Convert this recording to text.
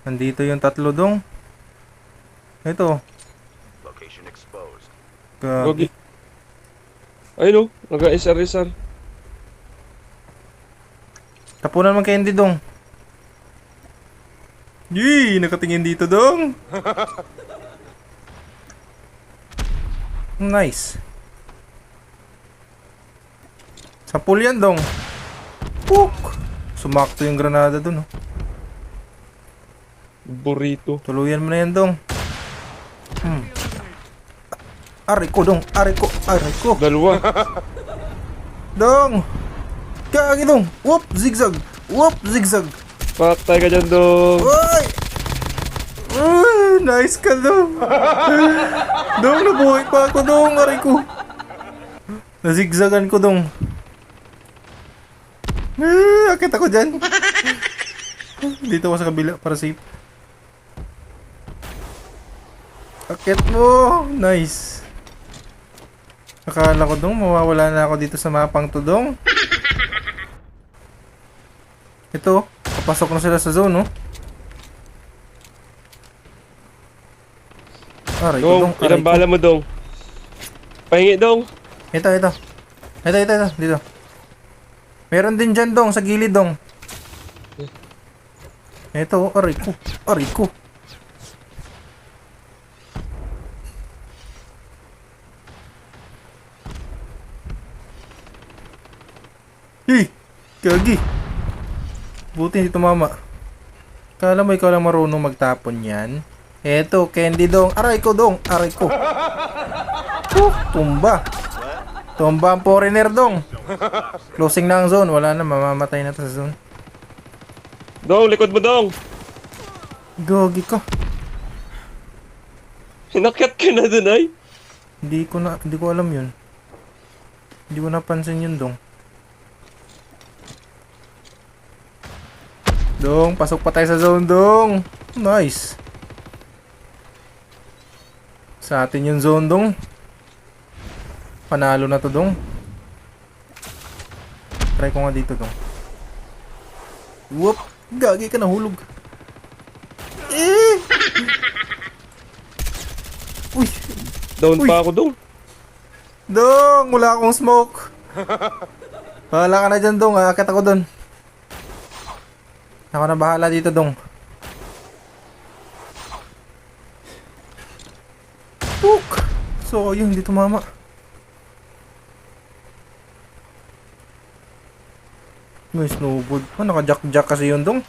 Nandito yung tatlo dong. Ito. Gogi. Ayun o, nag-SR-SR. Tapunan man candy dong. Yee, nakatingin dito dong. Nice. Sa pool yan dong. Puk! Sumakto yung granada dun oh. Burrito. Tuluyan mo na yan dong. Aray ko dong, aray ko, aray ko. Dalawa. Dong! Kagi dong! Whoop! Zigzag! Whoop! Zigzag! Patay ka dyan, dong. Uy! Nice ka dong! Dong, nabuhay pa ako dong, aray ko. Nazigzagan ko dong. Akit ako dyan. Dito ako sa kabila para safe. Akit mo! Nice! Akala ko dong, mawawala na ako dito sa mapang to dong. Ito, papasok na sila sa zone, no? Aray ko Dong, dong, aray ilang ko. bala mo, dong? Pahingi, dong. Ito. Ito, dito. Meron din dyan dong, sa gilid dong. Ito, aray ko. Aray ko. Gagi. Buti hindi tumama. Kala mo ikaw lang marunong magtapon yan. Eto, candy dong. Aray ko dong. Aray ko. Tumba. Tumba ang foreigner dong. Closing na ang zone. Wala na, mamamatay na to sa zone. Dong, likod mo, dong. Gagi ka. Hinakyat ka na dun, ay. Hindi ko alam yun. Hindi ko napansin yun dong. Dong, pasok pa tayo sa zone dong. Nice. Sa atin yung zone dong. Panalo na to dong. Try ko nga dito dong. Whoop! Gagi ka, nahulog. Uy! Down Uy. pa ako, dong. Dong! Wala akong smoke. Bahala ka na dyan dong. Aakit ako dun. Ako na bahala dito dong. Puk! So, yun, hindi tumama. May snowboard pa. Naka-jack-jack kasi yun dong.